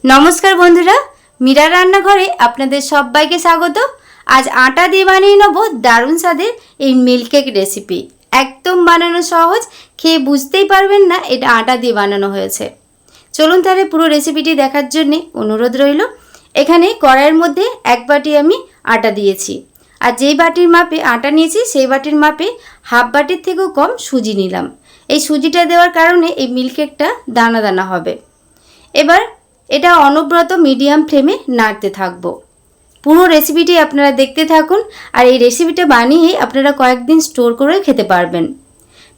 নমস্কার বন্ধুরা, মীরা রান্নাঘরে আপনাদের সবাইকে স্বাগত। আজ আটা দিয়ে বানিয়ে নেব দারুণ স্বাদের এই মিল্ক কেক রেসিপি। একদম বানানো সহজ, খেয়ে বুঝতেই পারবেন না এটা আটা দিয়ে বানানো হয়েছে। চলুন তাহলে পুরো রেসিপিটি দেখার জন্য অনুরোধ রইল। এখানে কড়াইয়ের মধ্যে এক বাটি আমি আটা দিয়েছি, আর যেই বাটির মাপে আটা নিয়েছি সেই বাটির মাপে হাফ বাটির থেকেও কম সুজি নিলাম। এই সুজিটা দেওয়ার কারণে এই মিল্ক কেকটা দানা দানা হবে। এবার এটা অনবরত মিডিয়াম ফ্লেমে নাড়তে থাকবো। পুরো রেসিপিটি আপনারা দেখতে থাকুন, আর এই রেসিপিটা বানিয়ে আপনারা কয়েকদিন স্টোর করে খেতে পারবেন।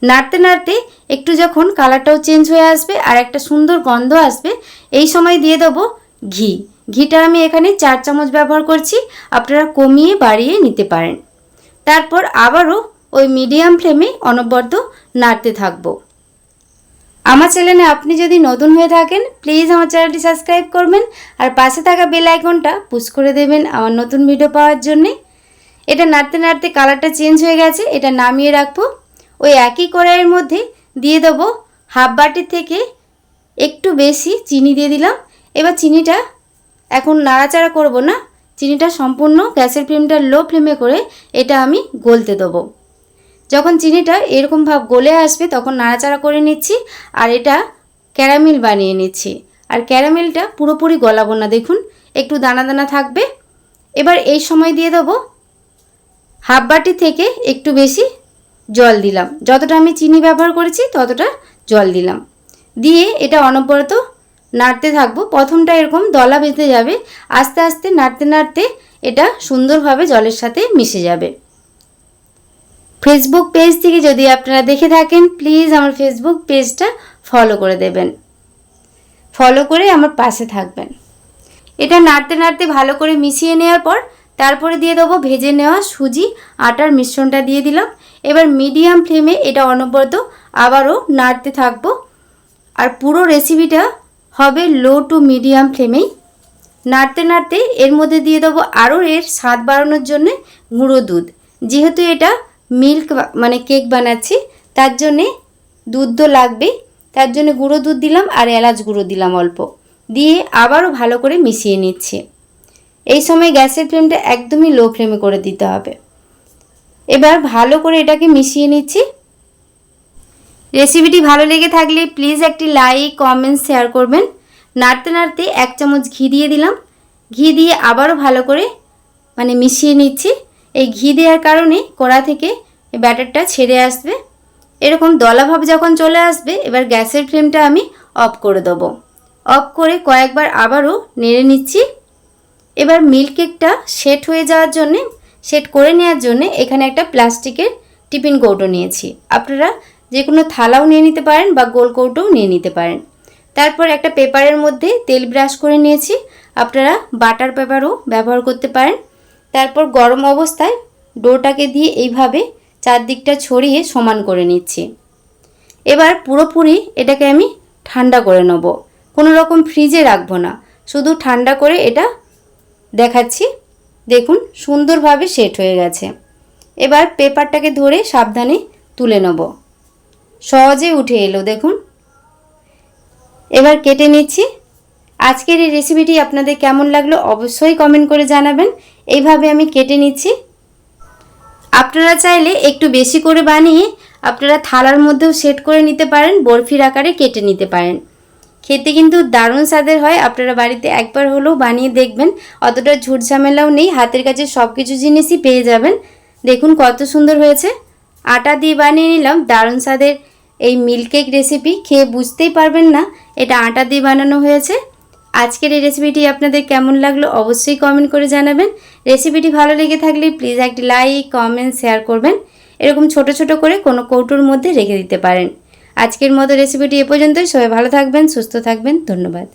নাড়তে নাড়তে একটু যখন কালারটাও চেঞ্জ হয়ে আসবে আর একটা সুন্দর গন্ধ আসবে, এই সময় দিয়ে দেবো ঘি। ঘিটা আমি এখানে 4 চামচ ব্যবহার করছি, আপনারা কমিয়ে বাড়িয়ে নিতে পারেন। তারপর আবারও ওই মিডিয়াম ফ্লেমে অনবরত নাড়তে থাকবো। আমার চ্যানেলে আপনি যদি নতুন হয়ে থাকেন প্লিজ আমার চ্যানেলটি সাবস্ক্রাইব করবেন, আর পাশে থাকা বেল আইকনটা পুশ করে দেবেন আমার নতুন ভিডিও পাওয়ার জন্যে। এটা নাড়তে নাড়তে কালারটা চেঞ্জ হয়ে গেছে, এটা নামিয়ে রাখবো। ওই একই কড়াইয়ের মধ্যে দিয়ে দেবো হাফ বাটির থেকে একটু বেশি চিনি দিয়ে দিলাম। এবার চিনিটা এখন নাড়াচাড়া করব না, চিনিটা সম্পূর্ণ গ্যাসের ফ্লেমটা লো ফ্লেমে করে এটা আমি গলতে দেবো। যখন চিনিটা এরকম ভাব গলে আসবে তখন নাড়াচাড়া করে নিচ্ছি, আর এটা ক্যারামেল বানিয়ে নিচ্ছি। আর ক্যারামেলটা পুরোপুরি গলাবো না, দেখুন একটু দানা দানা থাকবে। এবার এই সময় দিয়ে দেবো হাফ বাটি থেকে একটু বেশি জল দিলাম, যতটা আমি চিনি ব্যবহার করেছি ততটা জল দিলাম। দিয়ে এটা অনবরত নাড়তে থাকবো। প্রথমটা এরকম দলা বেঁধে যাবে, আস্তে আস্তে নাড়তে নাড়তে এটা সুন্দরভাবে জলের সাথে মিশে যাবে। ফেসবুক পেজ থেকে যদি আপনারা দেখে থাকেন প্লিজ আমার ফেসবুক পেজটা ফলো করে দেবেন, ফলো করে আমার পাশে থাকবেন। এটা নাড়তে নাড়তে ভালো করে মিশিয়ে নেওয়ার পর তারপরে দিয়ে দেবো ভেজে নেওয়া সুজি আটার মিশ্রণটা দিয়ে দিলাম। এবার মিডিয়াম ফ্লেমে এটা অনবরত আবারও নাড়তে থাকবো, আর পুরো রেসিপিটা হবে লো টু মিডিয়াম ফ্লেমেই। নাড়তে নাড়তে এর মধ্যে দিয়ে দেবো আরও এর স্বাদ বাড়ানোর জন্য গুঁড়ো দুধ। যেহেতু এটা মিল্ক মানে কেক বানাচ্ছি তার জন্যে দুধ তো লাগবেই, তার জন্য গুঁড়ো দুধ দিলাম আর এলাচ গুঁড়ো দিলাম অল্প, দিয়ে আবারও ভালো করে মিশিয়ে নিচ্ছি। এই সময় গ্যাসের ফ্লেমটা একদমই লো ফ্লেমে করে দিতে হবে। এবার ভালো করে এটাকে মিশিয়ে নিচ্ছি। রেসিপিটি ভালো লেগে থাকলে প্লিজ একটি লাইক কমেন্ট শেয়ার করবেন। নাড়তে নাড়তে 1 চামচ ঘি দিয়ে দিলাম, ঘি দিয়ে আবারও ভালো করে মিশিয়ে নিচ্ছি। এই ঘি দেওয়ার কারণে কড়া থেকে ব্যাটারটা ছেড়ে আসবে। এরকম দলাভাব যখন চলে আসবে এবার গ্যাসের ফ্লেমটা আমি অফ করে দেবো। অফ করে কয়েকবার আবারও নেড়ে নিচ্ছি। এবার মিল্ক কেকটা সেট হয়ে যাওয়ার জন্যে, সেট করে নেওয়ার জন্যে এখানে একটা প্লাস্টিকের টিফিন কৌটো নিয়েছি। আপনারা যে কোনো থালাও নিয়ে নিতে পারেন বা গোল কৌটোও নিয়ে নিতে পারেন। তারপর একটা পেপারের মধ্যে তেল ব্রাশ করে নিয়েছি, আপনারা বাটার পেপারও ব্যবহার করতে পারেন। তারপর গরম অবস্থায় ডোটাকে দিয়ে এইভাবে চারদিকটা ছড়িয়ে সমান করে নিচ্ছি। এবার পুরোপুরি এটাকে আমি ঠান্ডা করে নেব, কোনো রকম ফ্রিজে রাখবো না, শুধু ঠান্ডা করে এটা দেখাচ্ছি। দেখুন সুন্দরভাবে সেট হয়ে গেছে। এবার পেপারটাকে ধরে সাবধানে তুলে নেব, সহজে উঠে এলো দেখুন। এবার কেটে নিচ্ছি। আজকের এই রেসিপিটি আপনাদের কেমন লাগলো অবশ্যই কমেন্ট করে জানাবেন। এইভাবে আমি কেটে নিচ্ছি। আপনারা চাইলে একটু বেশি করে বানিয়ে আপনারা থালার মধ্যেও সেট করে নিতে পারেন, বরফির আকারে কেটে নিতে পারেন। খেতে কিন্তু দারুণ স্বাদের হয়, আপনারা বাড়িতে একবার হলেও বানিয়ে দেখবেন। অতটা ঝুট ঝামেলাও নেই, হাতের কাছে সব কিছু জিনিসই পেয়ে যাবেন। দেখুন কত সুন্দর হয়েছে। আটা দিয়ে বানিয়ে নিলাম দারুণ স্বাদের এই মিল্ক কেক রেসিপি, খেয়ে বুঝতেই পারবেন না এটা আটা দিয়ে বানানো হয়েছে। আজকের এই রেসিপিটি আপনাদের কেমন লাগলো অবশ্যই কমেন্ট করে জানাবেন। রেসিপিটি ভালো লেগে থাকলে প্লিজ একটি লাইক কমেন্ট শেয়ার করবেন। এরকম ছোট ছোট করে কোনো কৌটোর মধ্যে রেখে দিতে পারেন। আজকের মতো রেসিপিটি এ পর্যন্তই। সবাই ভালো থাকবেন, সুস্থ থাকবেন, ধন্যবাদ।